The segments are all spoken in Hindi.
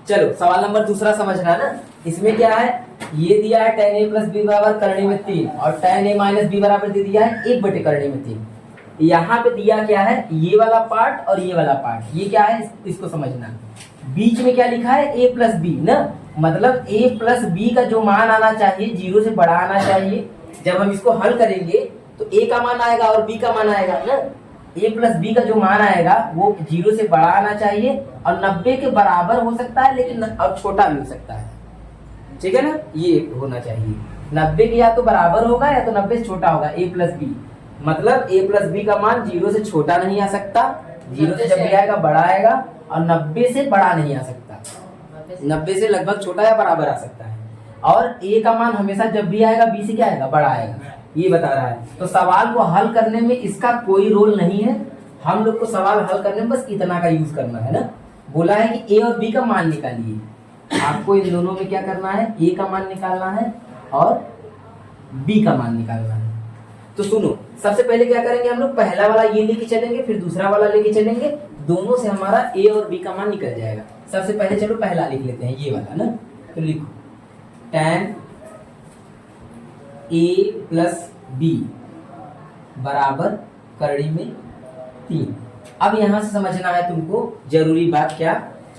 चलो सवाल नंबर दूसरा समझना ना। इसमें क्या है, ये दिया है tan a प्लस बी बराबर करने में 3 और tan a माइनस बी बराबर दे दिया है 1 बटे करने में 3। यहाँ पे दिया क्या है, ये वाला पार्ट और ये वाला पार्ट, ये क्या है इसको समझना। बीच में क्या लिखा है a प्लस बी ना, मतलब a प्लस बी का जो मान आना चाहिए 0 से बड़ा आना चाहिए। जब हम इसको हल करेंगे तो a का मान आएगा और b का मान आएगा ना। a प्लस बी का जो मान आएगा वो 0 से बड़ा आना चाहिए और 90 के बराबर हो सकता है, लेकिन अब छोटा भी हो सकता है, ठीक है ना। ये होना चाहिए 90 के या तो बराबर होगा या तो 90 से छोटा होगा a प्लस बी, मतलब a प्लस बी का मान 0 से छोटा नहीं आ सकता, 0 से जब भी आएगा बड़ा आएगा, और 90 से बड़ा नहीं आ सकता, 90 से लगभग छोटा या बराबर आ सकता है। और a का मान हमेशा जब भी आएगा b से क्या आएगा, बड़ा आएगा, ये बता रहा है। तो सवाल को हल करने में इसका कोई रोल नहीं है, हम लोग को सवाल हल करने में बस इतना का यूज करना है ना। बोला है कि a और b का मान निकालिए, आपको इन दोनों में क्या करना है, a का मान निकालना है और b का मान निकालना है। तो सुनो, सबसे पहले क्या करेंगे हम लोग, पहला वाला ये लेके चलेंगे, फिर दूसरा वाला लेके चलेंगे, दोनों से हमारा a और b का मान निकल जाएगा। सबसे पहले चलो पहला लिख लेते हैं, ये वाला ना। तो लिखो tan a प्लस b बराबर करड़ी में 3। अब यहां से समझना है तुमको जरूरी बात क्या,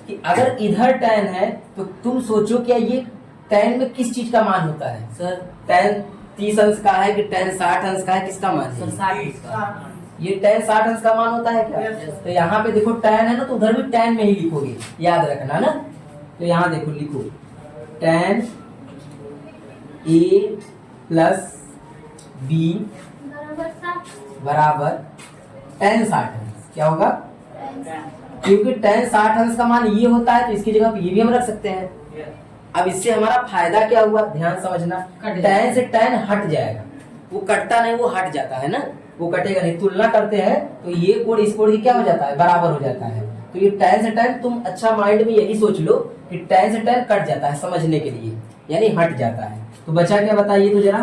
कि अगर इधर tan है तो तुम सोचो क्या ये tan में किस चीज का मान होता है सर, tan 30 अंश का है कि tan 60 अंश का है, किसका मान है, 60 का। ये tan 60 अंश का मान होता है क्या? तो यहाँ पे देखो tan है ना, तो उधर भी tan में ही लिखोगे, याद रखना ना। तो यहाँ देखो लिखो tan a प्लस b बराबर tan 60 अंश, क्या होगा, क्योंकि tan 60 अंश का मान ये होता है तो इसकी जगह पे ये भी हम रख सकते हैं। अब इससे हमारा फायदा क्या हुआ, ध्यान समझना, tan से tan हट जाएगा, वो कटता नहीं, वो हट जाता है ना, वो कटेगा नहीं। तुलना करते हैं तो ये कोड इस कोड की क्या हो जाता है, बराबर हो जाता है। तो ये tan से tan, तुम अच्छा माइंड में यही सोच लो कि tan से tan कट जाता है समझने के लिए, यानी हट जाता है। तो बचा क्या बताइए तो जरा,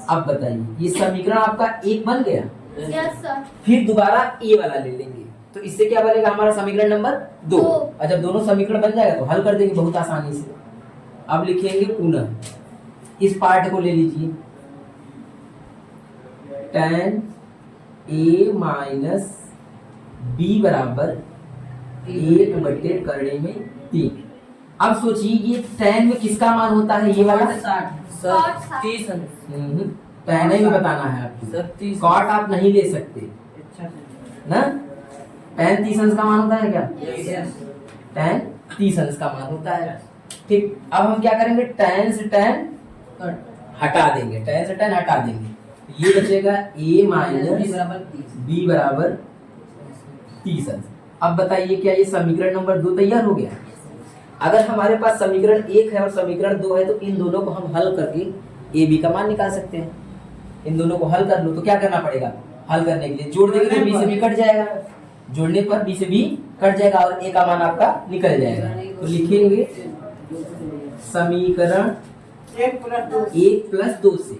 अब बताइए ये समीकरण आपका एक बन गया। Yes sir. फिर दोबारा ये वाला ले लेंगे तो इससे क्या बनेगा हमारा समीकरण नंबर 2। और जब दोनों समीकरण बन जाएगा तो हल कर देंगे बहुत आसानी से। अब लिखेंगे पुनः इस पार्ट को ले लीजिए, tan a माइनस b बराबर 1 बटे करड़े में 3। अब सोचिए ये tan में किसका मान होता है, ये वाला 30 tan ही बताना है आपको, कॉट आप नहीं ले सकते ना। tan 30 अंश का मान होता है क्या, tan 30 अंश का मान होता है। ठीक, अब हम क्या करेंगे, tan से tan हटा देंगे, tan से tan हटा देंगे, ये बचेगा a माइनस b बराबर 30 अंश। अब बताइए क्या ये समीकरण नंबर 2 तैयार हो गया। अगर हमारे पास समीकरण 1 है और समीकरण 2 है तो इन दोनों को हम हल करके a b का मान निकाल सकते हैं। इन दोनों को हल कर लो तो क्या करना पड़ेगा, हल करने के लिए जोड़ देंगे तो b से b कट जाएगा, जोड़ने पर b से b कट जाएगा और a का मान आपका निकल जाएगा। तो लिखेंगे समीकरण 1 प्लस 2 से,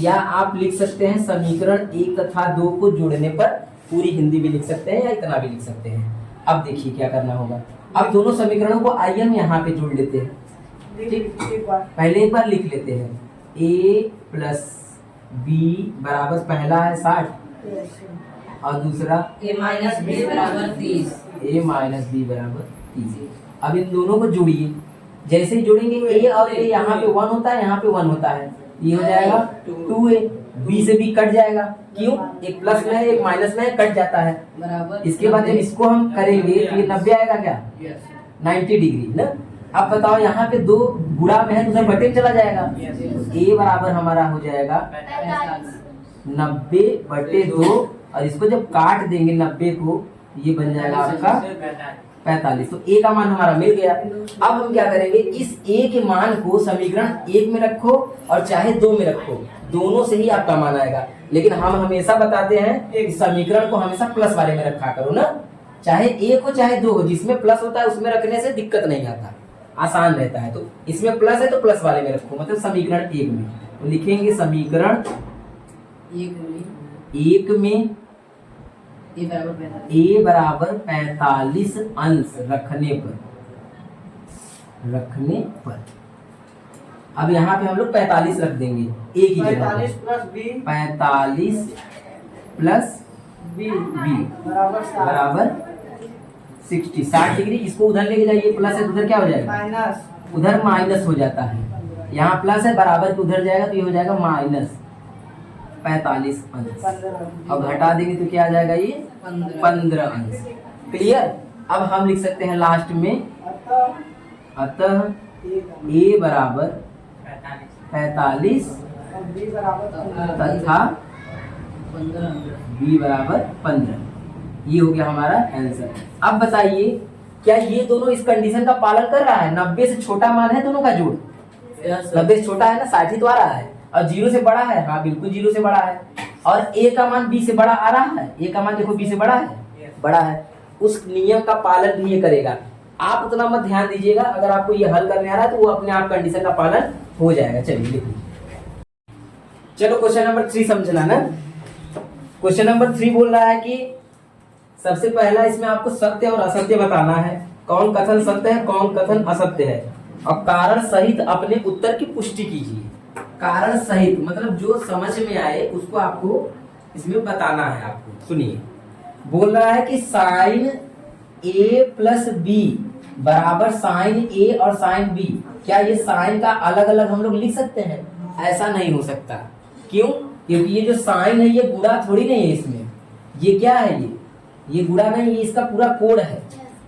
या आप लिख सकते हैं समीकरण 1 तथा 2 को जोड़ने पर पूरी हिंदी भी लिख सकते हैं या इतना भी लिख सकते हैं। अब देखिए क्या करना होगा, अब दोनों समीकरणों को आइए हम यहाँ पे जोड़ लेते हैं। ठीक, पहले एक बार लिख लेते हैं a प्लस b बराबर, पहला है 60 और दूसरा a माइनस b बराबर 30। a माइनस b बराबर 30। अब इन दोनों को जोड़िए, जैसे ही जोड़ेंगे a और a यहाँ पे 1 होता है, यहाँ पे 1 होता है, ये हो जाएगा 2a, b से b कट जाएगा, क्यों, एक प्लस में है एक माइनस में है, कट जाता है बराबर। इसके बाद जब इसको हम करेंगे तो ये 90 आएगा क्या, 90 डिग्री ना। अब बताओ यहाँ पे 2 गुणा में है तो उधर बटे चला जाएगा, a बराबर हमारा हो जाएगा 90 बटे 2, और इसको जब काट देंगे 90 को ये बन जाएगा आपका 45। तो a का मान हमारा मिल गया। अब हम क्या करेंगे, इस a के मान को समीकरण 1 में रखो और चाहे 2 में रखो, दोनों से ही आपका मान आएगा। लेकिन हम हमेशा बताते हैं कि समीकरण को हमेशा प्लस वाले में रखा करो ना, चाहे 1 हो चाहे 2 हो, जिसमें प्लस होता है उसमें रखने से दिक्कत नहीं आता, आसान रहता है। तो इसमें प्लस है तो प्लस वाले में रखो, मतलब समीकरण 1 में। तो लिखेंगे समीकरण 1 में ए बराबर 45 अंश रखने पर अब यहाँ पे हम लोग 45 रख देंगे ए की जगह 45 प्लस बी बराबर 60 डिग्री। इसको उधर लेके जाइए, प्लस है तो उधर क्या हो जाएगा, उधर माइनस हो जाता है। यहाँ प्लस है बराबर के उधर जाएगा तो ये हो जाएगा माइनस 45 अंश। अब घटा देंगे तो क्या आ जाएगा, ये 15 अंश। क्लियर। अब हम लिख सकते हैं लास्ट में, अतः ए बराबर 45 तथा बी बराबर 15। ये हो गया हमारा आंसर। अब बताइए क्या ये दोनों इस कंडीशन का पालन कर रहा है? 90 से छोटा मान है दोनों का जोड़, 90 से छोटा है ना, 60 ही तो आ रहा है, और 0 से बड़ा है, हाँ बिल्कुल 0 से बड़ा है, और ए का मान बी से बड़ा आ रहा है, ए का मान देखो बी से बड़ा है, उस नियम का पालन भी ये करेगा। आप उतना मत ध्यान दीजिएगा, अगर आपको ये हल करने आ रहा है तो वो अपने आप कंडीशन का पालन हो जाएगा। चलिए लिखिए। चलो क्वेश्चन नंबर 3 समझना ना। क्वेश्चन नंबर 3 बोल रहा है कि सबसे पहला इसमें आपको सत्य और असत्य बताना है, कौन कथन सत्य है कौन कथन असत्य है, और कारण सहित अपने उत्तर की पुष्टि कीजिए। कारण सहित मतलब जो समझ में आए उसको आपको इसमें बताना है। आपको सुनिए, बोल रहा है कि साइन ए प्लस बी बराबर साइन ए और साइन बी। क्या ये साइन का अलग अलग हम लोग लिख सकते हैं? ऐसा नहीं हो सकता। क्यों? क्योंकि ये जो साइन है ये गुणा थोड़ी नहीं है इसमें, ये क्या है, ये गुणा नहीं, ये इसका पूरा कोड है।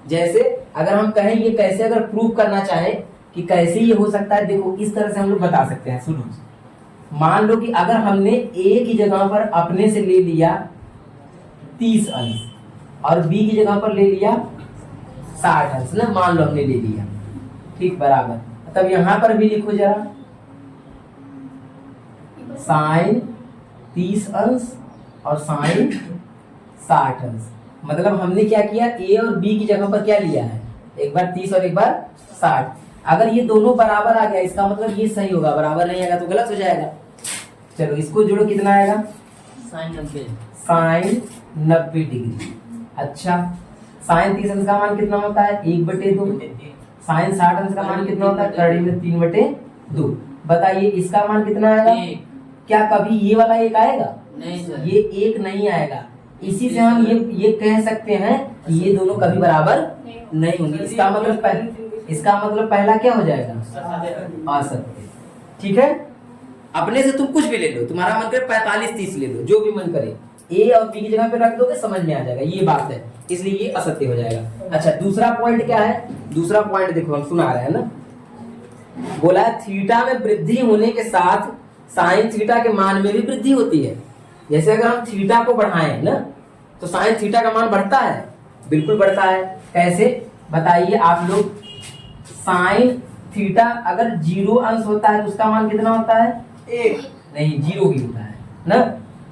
जैसे अगर हम कहें ये कैसे अगर प्रूव करना चाहे कि कैसे ये हो सकता है, देखो इस तरह से हम लोग बता सकते हैं। सुनो, मान लो कि अगर हमने ए की जगह पर अपने से ले लिया 30 अंश और बी की जगह पर ले लिया 60 अंश ना, मान लो हमने ले लिया, ठीक बराबर। तब यहां पर भी लिखो जरा, साइन 30 अंश और साइन 60 अंश। मतलब हमने क्या किया, ए और बी की जगह पर क्या लिया है, एक बार 30 और एक बार 60। अगर ये दोनों बराबर आ गया इसका मतलब ये सही होगा, बराबर नहीं आएगा तो गलत हो जाएगा। चलो इसको जोड़ो, कितना आएगा, साइन 90 डिग्री। अच्छा, साइन 30 अंश का मान कितना होता है, 1/2। साइन 60 अंश का मान कितना होता है, करड़ी में 3/2। बताइए इसका मान कितना आएगा? क्या कभी ये वाला एक आएगा? नहीं सर, ये एक नहीं आएगा। इसी से हम ये कह सकते हैं कि ये दोनों कभी बराबर नहीं होंगे। इसका मतलब पहला क्या हो जाएगा, असत्य। ठीक है, अपने से तुम कुछ भी ले लो, तुम्हारा मन करे 45-30 ले लो, जो भी मन करे, ए और बी की जगह पे रख दोगे समझ में आ जाएगा, ये बात है, इसलिए ये असत्य हो जाएगा। अच्छा, दूसरा पॉइंट क्या है? दूसरा पॉइंट देखो हम सुना रहे हैं ना, बोला है थीटा में वृद्धि होने के साथ साइन थीटा के मान में भी वृद्धि होती है। जैसे अगर हम थीटा को बढ़ाएं ना तो साइन थीटा का मान बढ़ता है, बिल्कुल बढ़ता है। कैसे बताइए आप लोग? साइन थीटा अगर 0 अंश होता है तो उसका मान कितना होता है, 1 नहीं 0 ही होता है ना।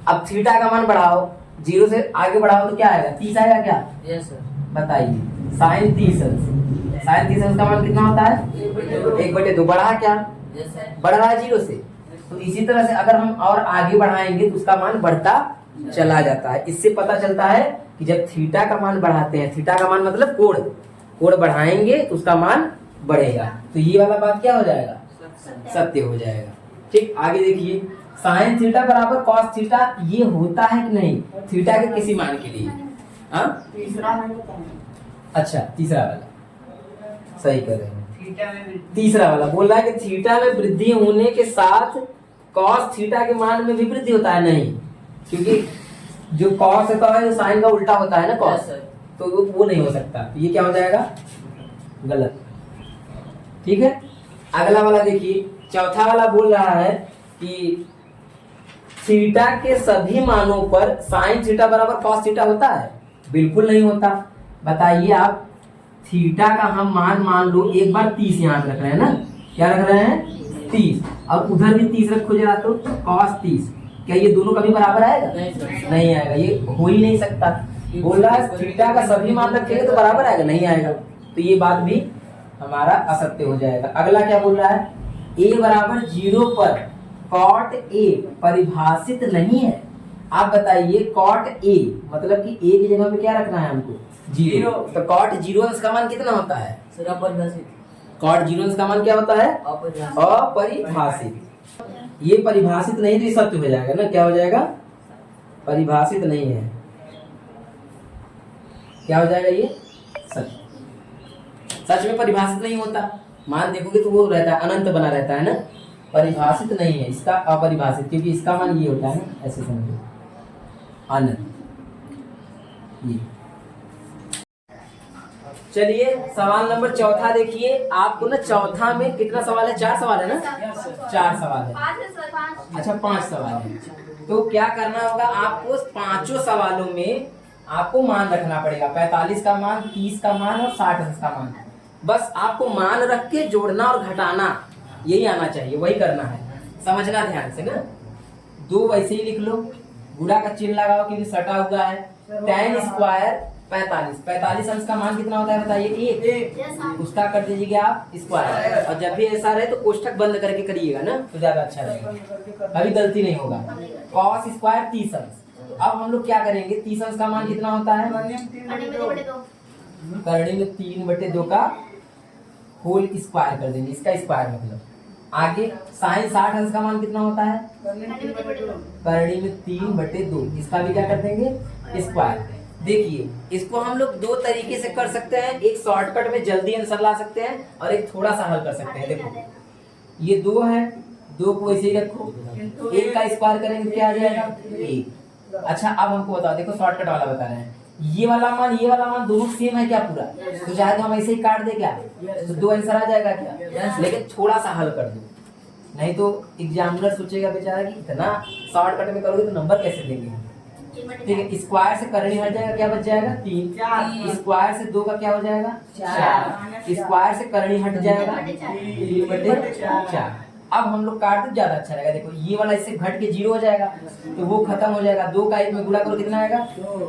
अब थीटा का मान बढ़ाओ, 0 से आगे बढ़ाओ तो क्या आएगा, 30 आएगा क्या? Yes sir. बताइए साइन 30 अंश, साइन 30 अंश का मान कितना होता है, 1/2। बढ़ा क्या, यस सर, बढ़ रहा है 0 से। तो इसी तरह से अगर हम और आगे बढ़ाएंगे तो उसका मान बढ़ता चला जाता है। इससे पता चलता है कि जब थीटा का मान बढ़ाते हैं, थीटा का मान मतलब कोण बढ़ाएंगे तो उसका मान बढ़ेगा, तो ये वाला बात क्या हो जाएगा, सत्य हो जाएगा। ठीक, आगे देखिए, साइन थीटा बराबर कॉस थीटा, ये होता है कि नहीं थीटा के किसी मान के लिए? हाँ, अच्छा तीसरा वाला सही कर रहे हैं। तीसरा वाला बोल रहा है कि थीटा में वृद्धि होने के साथ कॉस थीटा के मान में भी वृद्धि होता है। नहीं, क्योंकि जो कॉस होता है वो साइन का उल्टा होता है ना, कॉस, तो वो नहीं हो सकता। ये क्या हो जाएगा, गलत। ठीक है, अगला वाला देखिए, चौथा वाला बोल रहा है कि थीटा के सभी मानों पर साइन थीटा बराबर कॉस थीटा होता है। बिल्कुल नहीं होता। बताइए आप, थीटा का हम मान लो एक बार 30 यहाँ रख रहे हैं ना, क्या रख रहे हैं 30, और उधर भी 30 रखो जरा तो cos 30, क्या ये दोनों कभी बराबर आएगा? नहीं आएगा, ये हो ही नहीं सकता। बोल रहा है थीटा का सभी मान रखेंगे तो बराबर आएगा, नहीं आएगा, तो ये बात भी हमारा असत्य हो जाएगा। अगला क्या बोल रहा है, a बराबर 0 पर cot a परिभाषित नहीं है। आप बताइए कॉट ए मतलब कि ए की जगह पे क्या रखना है हमको? जीरो। तो कॉट जीरो अंश का मान कितना होता है? सर अपरिभाषित। कॉट जीरो अंश का मान क्या होता है? अपरिभाषित। अपरिभाषित। ये परिभाषित नहीं तो ये सत्य हो जाएगा ना। क्या हो जाएगा? परिभाषित नहीं है, क्या हो जाएगा ये? सच। सच में परिभाषित नहीं होता, मान देखोगे तो वो रहता है अनंत बना रहता है ना। परिभाषित नहीं है इसका, अपरिभाषित, क्योंकि इसका मान ये होता है ना, ऐसे समझो अनंत। ये चलिए सवाल नंबर चौथा देखिए। आपको ना चौथा में कितना सवाल है? 4 सवाल है ना? 4 सवाल है। अच्छा 5 सवाल है। तो क्या करना होगा आपको? 5 सवालों में आपको मान रखना पड़ेगा। 45 का मान, 30 का मान और 60 अंश का मान। बस आपको मान रख के जोड़ना और घटाना, यही आना चाहिए, वही करना है। समझना ध्यान से ना। 2 वैसे ही लिख लो, गुणा का चिन्ह लगाओ क्योंकि सटा हुआ है। tan स्क्वायर 45, 45 अंश का मान कितना होता है बताइए? 1। उसका कर दीजिएगा आप स्क्वायर। और जब भी ऐसा रहे तो कोष्ठक बंद करके करिएगा ना, तो ज्यादा अच्छा रहेगा, कभी गलती नहीं होगा। cos स्क्वायर 30 अंश। अब हम लोग क्या करेंगे? 30 अंश का मान कितना होता है? करड़ी में 3/2 का होल स्क्वायर कर देंगे, इसका स्क्वायर मतलब। आगे साइन 60 अंश का मान कितना होता है? करड़ी में 3/2, इसका भी क्या कर देंगे? स्क्वायर। देखिए इसको हम लोग 2 तरीके से कर सकते हैं। एक शॉर्टकट में जल्दी आंसर ला सकते हैं और एक थोड़ा सा हल कर सकते हैं। देखो ये 2 है, 2 को ऐसे ही रखो, 1 का स्क्वायर करेंगे क्या आ जाएगा? 1। अच्छा अब हमको बताओ, देखो शॉर्टकट वाला बता रहे हैं, ये वाला मान दोनों सेम है क्या पूरा? तो चाहे तो हम ऐसे ही काट दे क्या, तो 2 आंसर आ जाएगा क्या? लेकिन थोड़ा सा हल कर दो, नहीं तो एग्जामिनर सोचेगा बेचारा कि इतना शॉर्टकट में करोगे तो नंबर कैसे देंगे। ठीक है, स्क्वायर से करनी हट जाएगा, क्या बच जाएगा? 3। स्क्वायर से 2 का क्या हो जाएगा? 4। स्क्वायर से करनी हट जाएगा 3/4। अब हम लोग काट दो, ज्यादा अच्छा रहेगा। देखो ये वाला इससे घट के 0 हो जाएगा, तो वो खत्म हो जाएगा। 2 का 1 में गुणा करो कितना आएगा?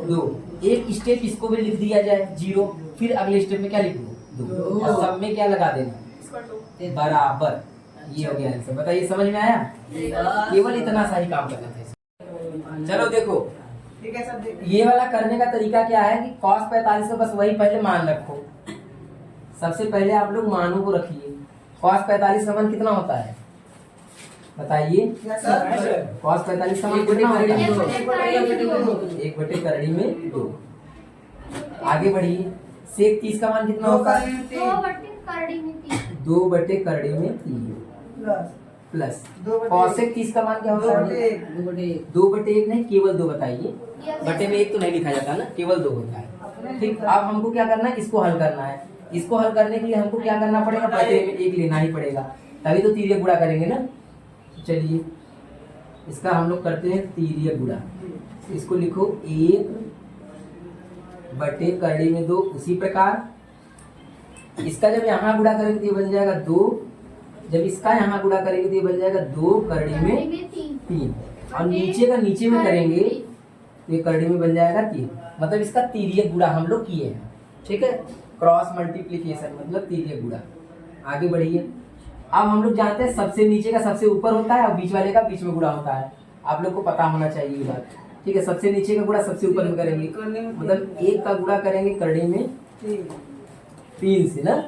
2। एक स्टेप इसको भी लिख दिया जाए 0, फिर अगले स्टेप में क्या लिख दो? 2। और सब में क्या लगा देना? बराबर। ये हो गया आंसर। बताइए समझ में आया? केवल इतना सा ही काम करना था। चलो देखो ठीक है सब। ये वाला करने का तरीका क्या है कि cos 45 का बस वही पहले मान रखो। सबसे पहले आप लोग मानों को रखिए। cos 45 का मान कितना होता है बताइए? cos 45 का मान कितना होता है? 1/2 करड़ी में 2। आगे बढ़िए। sec 30 का मान कितना होता है? 2/2 करड़ी में 3 प्लस cosec 30 का मान क्या होता है? 2/1 नहीं, केवल 2 बताइए। बटे में 1 तो नहीं लिखा जाता ना, केवल 2 होता है। ठीक, अब हमको क्या करना है? इसको हल करना है। इसको हल करने के लिए हमको क्या करना पड़ेगा? बटे में 1 लेना ही पड़ेगा, तभी तो तीर्य गुणा करेंगे ना। चलिए इसका हम लोग करते हैं तीर्य गुणा। इसको लिखो 1/, करड़ी में 2। उसी प्रकार इसका जब यहाँ गुणा करेंगे तो ये बन जाएगा 2, जब इसका यहाँ गुणा करेंगे तो ये बन जाएगा 2 करड़ी में 3, और नीचे का नीचे में करेंगे तो ये करड़ी में बन जाएगा 3। मतलब इसका तीर्यक गुणा हम लोग किए हैं। ठीक है, क्रॉस मल्टीप्लीकेशन मतलब तीर्यक गुणा। आगे बढ़िए। अब हम लोग जानते हैं सबसे नीचे का सबसे ऊपर होता है और बीच वाले का बीच में गुणा होता है। आप लोग को पता होना चाहिए ये बात। ठीक है, सबसे नीचे का गुणा सबसे ऊपर में करेंगे, मतलब 1 का गुणा करेंगे करड़ी में 3 से ना,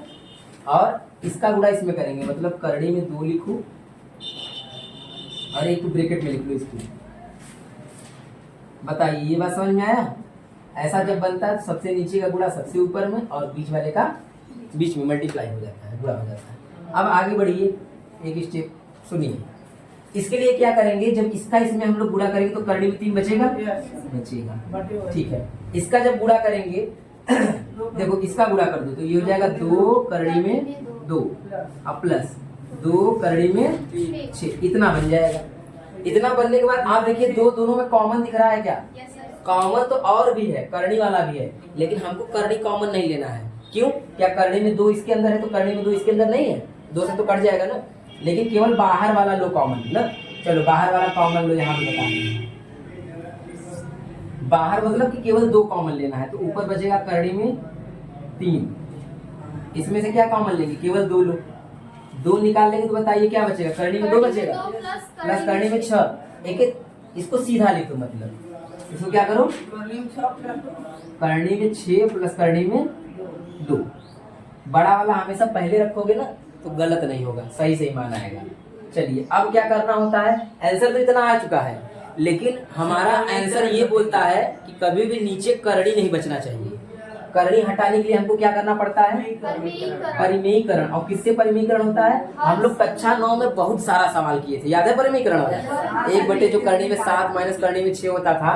और इसका गुणा इसमें करेंगे, मतलब करड़ी में 2 लिखो और एक ब्रैकेट में लिख लो इसको। बताइए ये बात समझ में आया? ऐसा जब बनता है तो सबसे नीचे का गुणा सबसे ऊपर में और बीच वाले का बीच में मल्टीप्लाई हो जाता है, गुणा हो जाता है। अब आगे बढ़िए, एक स्टेप सुनिए। इसके लिए क्या करेंगे? जब इसका इसमें हम लोग गुणा करेंगे तो करड़ी में 3 बचेगा। ठीक है, इसका जब गुणा करेंगे देखो इसका गुणा कर दो तो ये हो जाएगा 2 करड़ी में 2 और प्लस 2 करड़ी में 6, इतना बन जाएगा। इतना बनने के बाद आप देखिए दोनों में कॉमन दिख रहा है क्या? कॉमन तो और भी है, करनी वाला भी है, लेकिन हमको करनी कॉमन नहीं लेना है। क्यों? क्या करनी में 2 इसके अंदर है तो करनी में 2 इसके अंदर नहीं है, 2 से तो कट जाएगा ना। लेकिन केवल बाहर वाला लो कॉमन ना। चलो बाहर वाला कॉमन लो, यहाँ पे बता बाहर मतलब कि केवल 2 कॉमन लेना है, तो ऊपर बचेगा करड़ी में 3। इसमें से क्या कॉमन लेंगे? केवल 2 लो, 2 निकाल लेंगे तो बताइए क्या बचेगा? करड़ी में 2 बचेगा प्लस करड़ी में 6। एक इसको सीधा लिखो, मतलब इसको क्या करो, करनी में 6 प्लस करनी में 2। बड़ा वाला हमेशा पहले रखोगे ना तो गलत नहीं होगा, सही सही मान आएगा। चलिए अब क्या करना होता है, आंसर तो इतना आ चुका है, लेकिन हमारा आंसर ये बोलता है कि कभी भी नीचे करड़ी नहीं बचना चाहिए। करड़ी हटाने के लिए हमको क्या करना पड़ता है, परिमेयीकरण। और किससे परिमेयीकरण होता है, हम लोग कक्षा 9 में बहुत सारा सवाल किए थे, याद है परिमेयीकरण वाला, 1 जो करनी में 7 माइनस करनी में 6 होता था।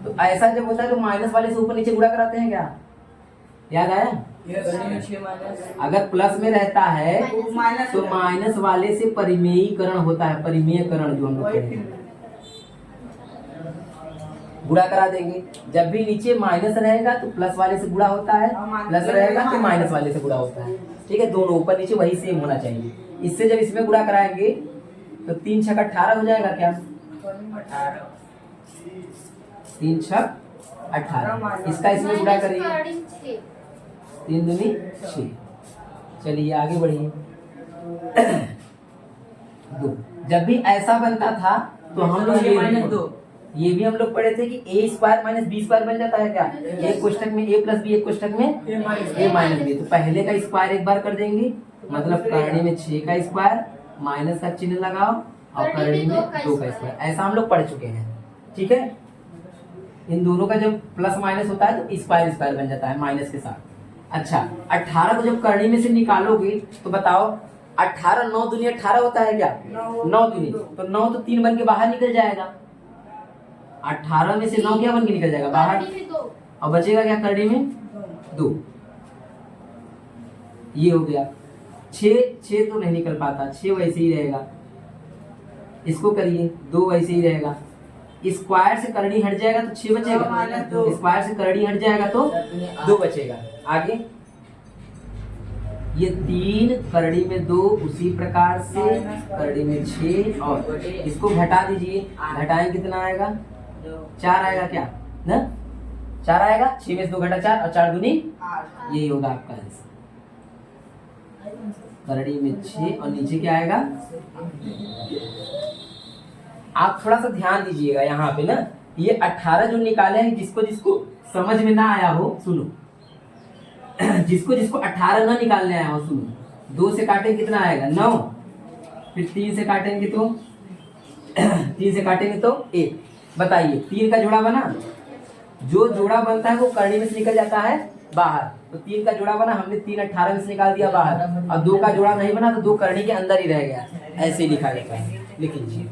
तो ऐसा जब होता है तो माइनस वाले से ऊपर नीचे गुणा कराते हैं क्या, याद आया? अगर प्लस में रहता है तो माइनस वाले से परिमेयीकरण होता है, परिमेयीकरण जो हम लोग गुणा करा देंगे। जब भी नीचे माइनस रहेगा तो प्लस वाले से गुणा होता है, प्लस रहेगा तो माइनस वाले से गुणा होता है, ठीक है, दोनों ऊपर नीचे वही सेम होना चाहिए। इससे जब इसमें गुणा कराएंगे तो 3 छक 18 हो जाएगा क्या, 3 छक 18। इसका इसमें गुणा करिए, 3 दूनी 6। चलिए आगे बढ़िए। 2 जब भी ऐसा बनता था तो हम लोग ये भी हम लोग पढ़े थे कि a square minus b square बन जाता है क्या, एक कोष्टक में a प्लस बी, एक कोष्टक में a माइनस बी। तो पहले का स्क्वायर एक बार कर देंगे, मतलब करनी में 6 का स्क्वायर, माइनस का चिन्ह लगाओ और करनी में 2 का स्क्वायर, ऐसा हम लोग पढ़ चुके हैं, ठीक है। इन दोनों का जब प्लस माइनस होता है तो स्क्वायर स्क्वायर बन जाता है माइनस के साथ। अच्छा 18 को जब करनी में से निकालोगे तो बताओ 18 9 दूनी 18 होता है क्या, 9 दूनी, तो 9 तो 3 बन के बाहर निकल जाएगा, 18 में से 9 क्या बन के निकल जाएगा बाहर, और बचेगा क्या करनी में 2। ये हो गया। 6 तो नहीं निकल पाता, 6 वैसे ही रहेगा, इसको करिए 2 वैसे ही रहेगा, स्क्वायर से करनी हट जाएगा तो 6 बचेगा, स्क्वायर से करनी हट जाएगा तो 2 बचेगा। आगे ये 3 करड़ी में 2, उसी प्रकार से करड़ी में 6, और इसको घटा दीजिए, घटाएं कितना आएगा, 4 आएगा क्या ना, 4 आएगा, 6 में से 2 घटा 4 और 4 दूनी 8, यही होगा आपका आंसर। करड़ी में 6 और नीचे क्या आएगा, आप थोड़ा सा ध्यान दीजिएगा यहाँ पे ना, ये 18 जो निकाले हैं, जिसको जिसको समझ में ना आया हो सुनो, जिसको जिसको 18 ना निकालने आया हो सुनो, 2 से काटेंगे कितना आएगा 9, फिर 3 से काटेंगे तो 3 से काटेंगे तो 1। बताइए 3 का जोड़ा बना, जो जोड़ा बनता है वो करनी में से निकल जाता है बाहर, तो 3 का जोड़ा बना, हमने 3 18 में से निकाल दिया बाहर, और 2 का जोड़ा नहीं बना तो 2 करनी के अंदर ही रह गया, ऐसे ही लिखा जाता है, लिख लीजिए।